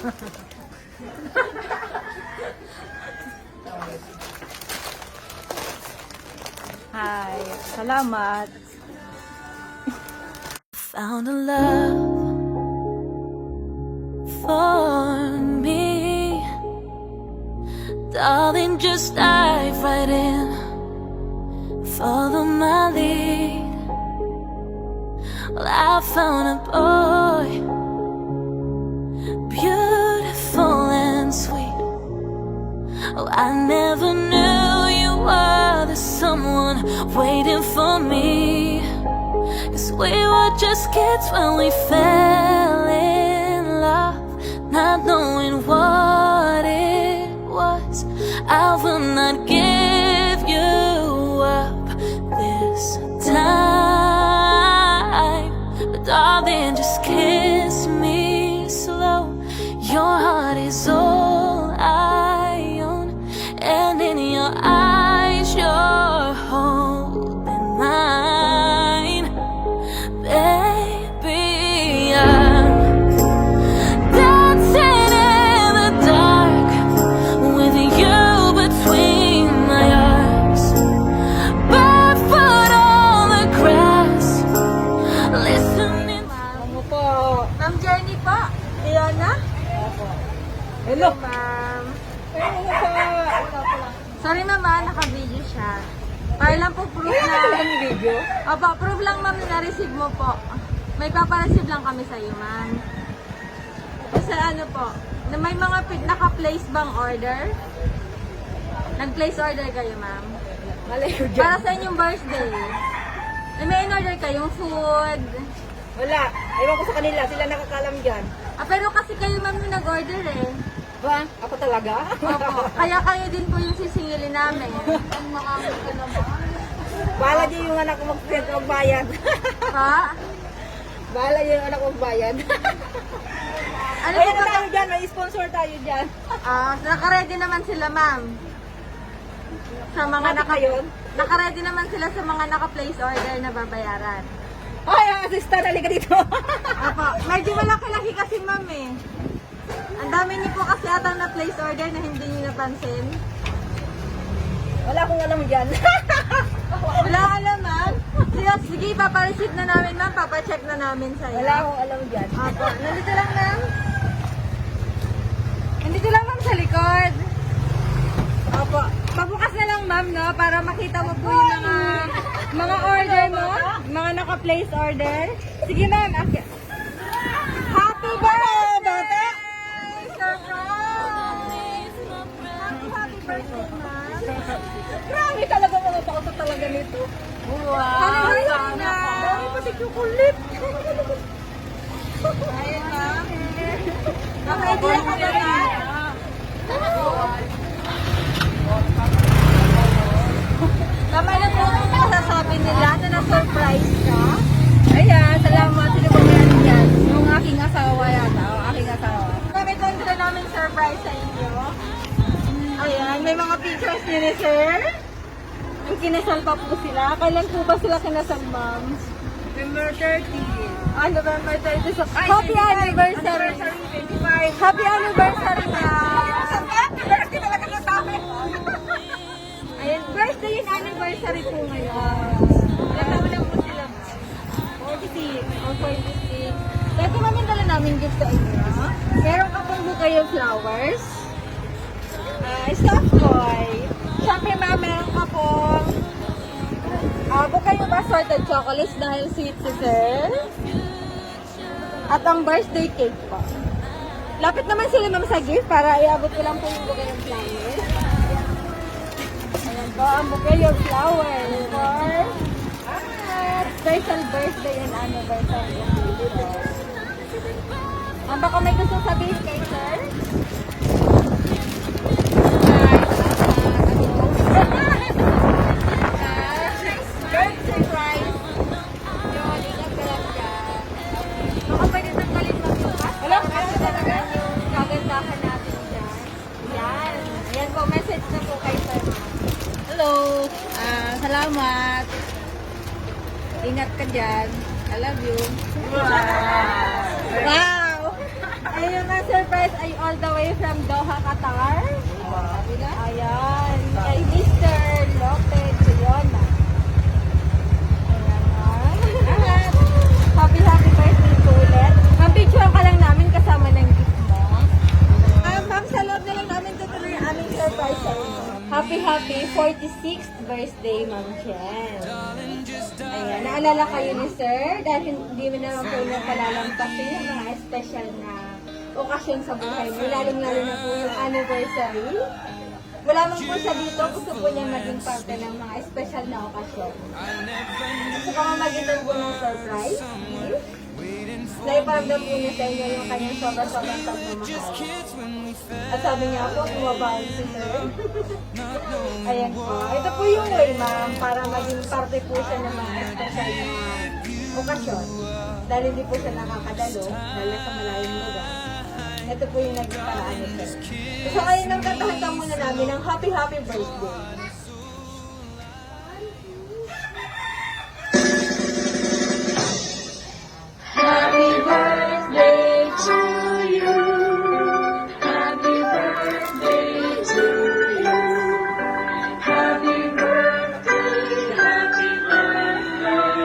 Hi, salamat. Found a love for me, darling, just dive right in, follow my lead. Well, I found a boy, beautiful and sweet. Oh, I never knew you were the someone waiting for me. 'Cause we were just kids when we fell in love, not knowing what it was. I will not give you up this time, but darling, just kiss me slow. Your heart is all I own, and in your eyes you're holding mine. Baby, I'm dancing in the dark with you between my arms, barefoot on the grass, listening. Ano po? Ma'am Jenny po. Iona? Hello. Ma'am. Ano po? Sorry ma'am, naka-video siya. Para lang po proof Kaya na... naman yung video? Opo, proof lang ma'am na na-receive mo po. May papareceive lang kami sa iyo ma'am. Kasi ano po, na may mga naka-place bang order? Nag-place order kayo ma'am? Malay ko dyan. Para sa inyong birthday. May in-order kayong food. Wala. Ewan ko sa kanila. Sila nakakalam dyan. Pero kasi kayo ma'am yung nag-order eh. Ba? Ako talaga? Opo. Kaya kayo din po yung sisingilin namin. Ang makamit ka naman. Bahala dyan yung anak ko magbayad. Ha? Bahala dyan yung anak ko magbayad. Ano Ayun po na ba? tayo dyan. May sponsor tayo dyan. Naka-ready naman sila, ma'am. Sa mga Yun. naka-ready naman sila sa mga naka-place order na babayaran. Ay, ang assistant. Halika dito. Apo, medyo malaki-laki kasi, ma'am eh. Ang dami niyo po kasi atang na-place order na hindi niyo napansin. Wala akong alam dyan. Wala alam, ma'am. Sige, papareceive na namin, ma'am. Papacheck na namin sa'yo. Wala akong alam dyan. Apo, nandito lang, ma'am. Nandito lang, ma'am, sa likod. Opo. Pabukas na lang, ma'am, no? Para makita mo po yung mga order mo. Mga naka-place order. Sige, ma'am. Happy birthday! Surprise! Happy birthday, ma'am. Grabe talaga mga bauta talaga nito. Wow! Dami pati chocolate. Ayun, ma'am. Naka-idea ka ba, ma'am? Tama na po ang masasabi nila na na-surprise ka. Ayan, salamat. Sino ba yan dyan? Yung aking asawa yata. O, aking asawa. Gamit lang sila namin surprise sa inyo. Ayan, may mga pictures ni sir. Yung kinasal pa po sila. Kailan po ba sila kinasal, ma'am? November 30. November 30. So, happy anniversary. 25. Happy anniversary, ma'am. Birthday talaga na sa amin. Ayan, birthday and anniversary po ngayon. Ilan taon lang po sila, ma'am? 46. O, 46. Dati namin dala namin gift sa inyo. Meron ka pong kayo flowers. Stuffed toy. Siyempre, ma'am, meron ka pong bukay yung assorted chocolates dahil sweet si sir. At ang birthday cake po. Lapit naman sila, ma'am, sa gift para iabot ko lang po yung bukay ng flowers. Ayan po, ang bouquet of flowers for special birthday and anniversary. Baka may gusto sabihin kay sir? Birthday surprise. Yun, ingat ka lang dyan. Baka pwede tanggalin magbukas. Wala, Kasi talaga yung kagandahan natin dyan. Yan. Ayan po, message na po kay sir. Hello. Salamat. Ingat ka dyan. I love you. Wow! Ayun ang surprise ay all the way from Doha, Qatar. Ayan. Kay Mr. Lopez Leona. Ayan. Happy birthday to ulit. Ma'am, picture ka lang namin kasama ng gift mo. Ma'am, sa loob na lang namin tutuloy ang aming surprise sa inyo. Happy 46th birthday, Ma'am Chen. Ayan, naalala kayo ni Sir dahil hindi mo naman po yung palalampasin yung mga special na okasyon sa buhay mo. Lalong-lalo na po yung anniversary. Wala man po siya dito, gusto po niya maging parte ng mga special na okasyon. Gusto ko magitan po ng surprise. Naiparamdam po niya sa inyo yung kanyang sobrang pagmamahal. At sabi niya po, bumabaon si Sir. Ayan po. Ito po yung way, ma'am, para maging parte po siya ng mga special na okasyon. Dahil hindi po siya nakakadalo, dahil sa malayong lugar. Ito po yung naging paraan ni Sir. So ngayon ang katahatan muna namin ng happy birthday. Happy birthday to you. Happy birthday to you. Happy birthday, happy birthday.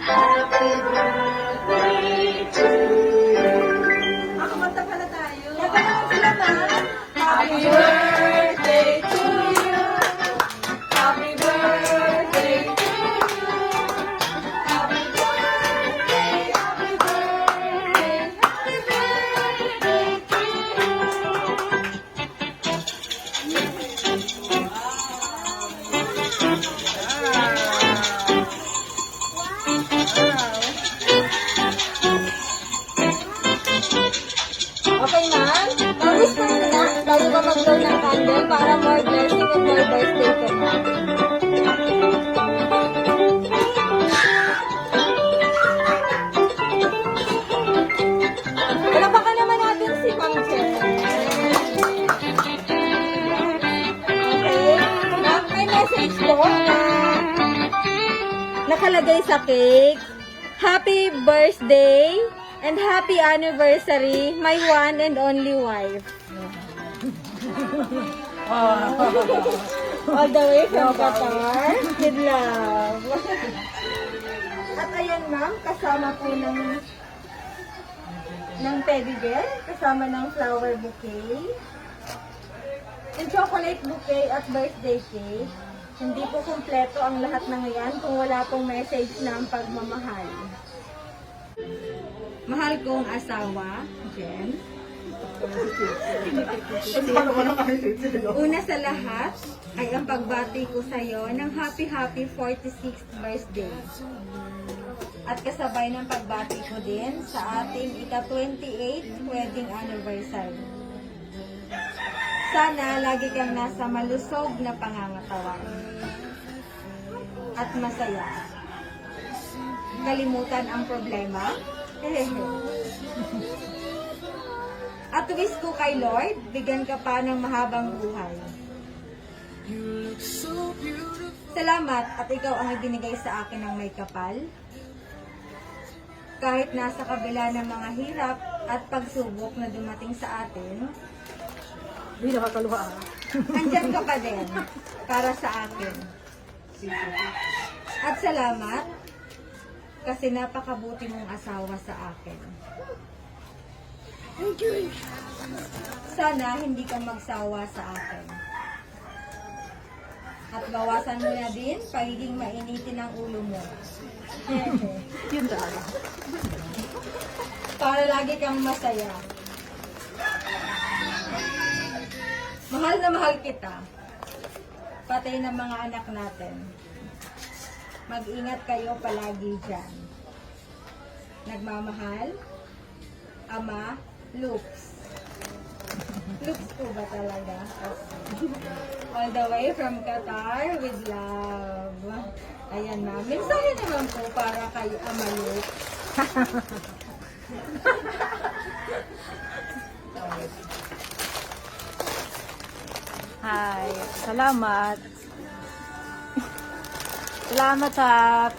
Happy birthday to you. Kumanta pala tayo. Kanta naman sila, ma'am. Happy birthday to you. Happy birthday to you. Happy birthday, happy birthday, happy birthday to Okay, ma'am. Mag-wish ka muna bago ka mag-blow ng candle para more blessing and more birthday ka na. Palakpakan naman natin si Ma'am Chen. Okay. Ma'am, may message po na nakalagay sa cake. Happy birthday and happy anniversary, my one and only wife. All the way from Qatar, with love. At ayan, ma'am, kasama po ng teddy bear, kasama ng flower bouquet, yung chocolate bouquet at birthday cake. Hindi po kumpleto ang lahat ng yan kung wala pong message ng pagmamahal. Mahal kong asawa, Jen. Una sa lahat ay ang pagbati ko sa iyo ng happy 46th birthday. At kasabay ng pagbati ko din sa ating ika-28th wedding anniversary. Sana lagi kang nasa malusog na pangangatawan at masaya. Kalimutan ang problema. At wish ko kay Lord, bigyan ka pa ng mahabang buhay. Salamat at ikaw ang ibinigay sa akin ng may kapal. Kahit nasa kabila ng mga hirap at pagsubok na dumating sa atin, Hindi nakakaluha. andyan ka pa din para sa akin. At salamat kasi napakabuti mong asawa sa akin. Sana hindi ka magsawa sa akin. At bawasan mo na din pagiging mainitin ang ulo mo. Yun talaga. Para lagi kang masaya. Mahal na mahal kita. Pati ng mga anak natin. Mag-ingat kayo palagi dyan. Nagmamahal, Ama, Loops. Loops po ba talaga? All the way from Qatar with love. Ayan, ma'am. Mensahe naman po para kay Ama Loops. Hi. Salamat. Salamat sa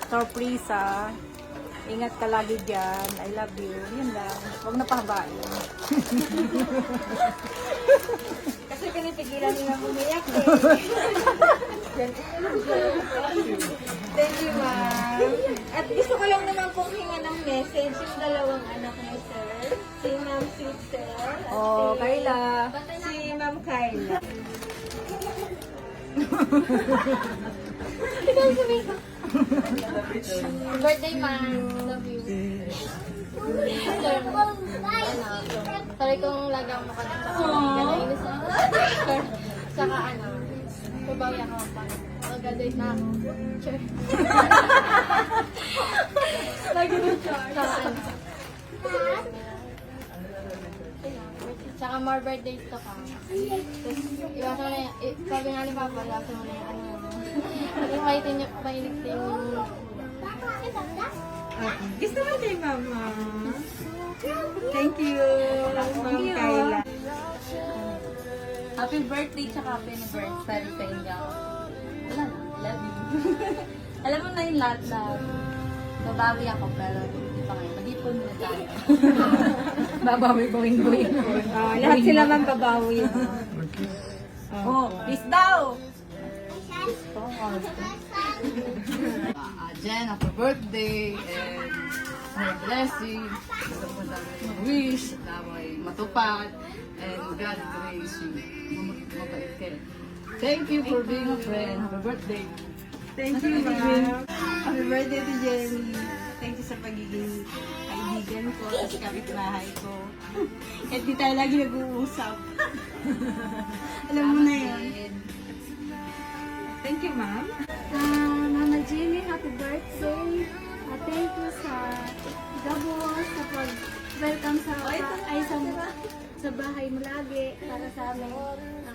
sorpresa. Ingat ka lagi dyan. I love you. Yun lang. Huwag na pahabain. Kasi pinipigilan niya umiyak eh. Thank you, ma'am. At gusto ko lang naman pong hinga ng message yung dalawang anak niyo, sir. Si Ma'am Sister. Oh, Kayla. Si Ma'am Kayla. Birthday, ma'am. Love you. Sir, sorry kung lagi ako makalimutan. Ganainis ako. Sir, saka babawi ako pa. Mag-graduate na ako. Sure. Saka Tsaka more birthdays to ka. Tapos, iwasan mo na yan. Sabi nga ni Papa, iwasan mo na yan. Yung mainit yung... Gusto mo kay Mama? Thank you, Ma'am Kayla. Happy birthday tsaka happy anniversary sa inyo. Wala na, love you. Alam mo na yung lahat na babawi ako pero hindi pa ngayon. Mag-ipon muna tayo. Babawi, buwing-buwing. Lahat sila man babawi. Oh, peace daw! Jen, happy birthday and more blessing, wish na may matupad and God grace you. Mabait ka. Thank you for being a friend. Happy birthday. Thank you, ma'am. Happy birthday to Jenny. Thank you sa pagiging kaibigan ko at kapitbahay ko. At di tayo lagi nag-uusap. Alam mo na yun. Thank you, ma'am. Mama Jenny, happy birthday. Thank you sa Gabo sa pag-welcome sa sa bahay mo lagi para sa amin.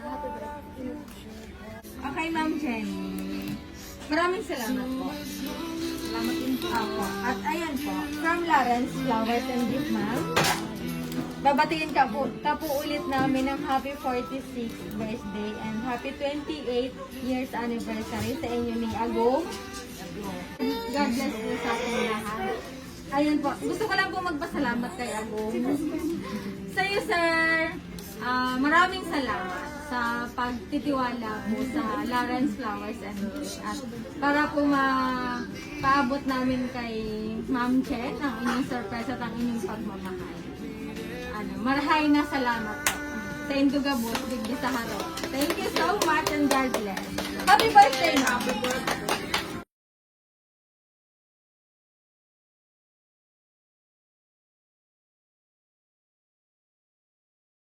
Happy birthday. Okay, Ma'am Jenny. Maraming salamat po. Salamat din po ako. At ayan po, from Lawrence Flowers and Gift, ma'am. Babatiin ka po ulit namin ng happy 46th birthday and happy 28 years anniversary sa inyo ni Agong. God bless po sa ating lahat. Ayun po, gusto ko lang po magpasalamat kay Agong. Sa iyo, sir, maraming salamat sa pagtitiwala po sa Lawrence Flowers and Gift. At para po paabot namin kay Ma'am Chen ang inyong surprise at ang inyong pagmamahal. Marahay na salamat po. Sa Indugabot, Digdi sa Haro. Thank you so much and God bless. Happy birthday, ma'am!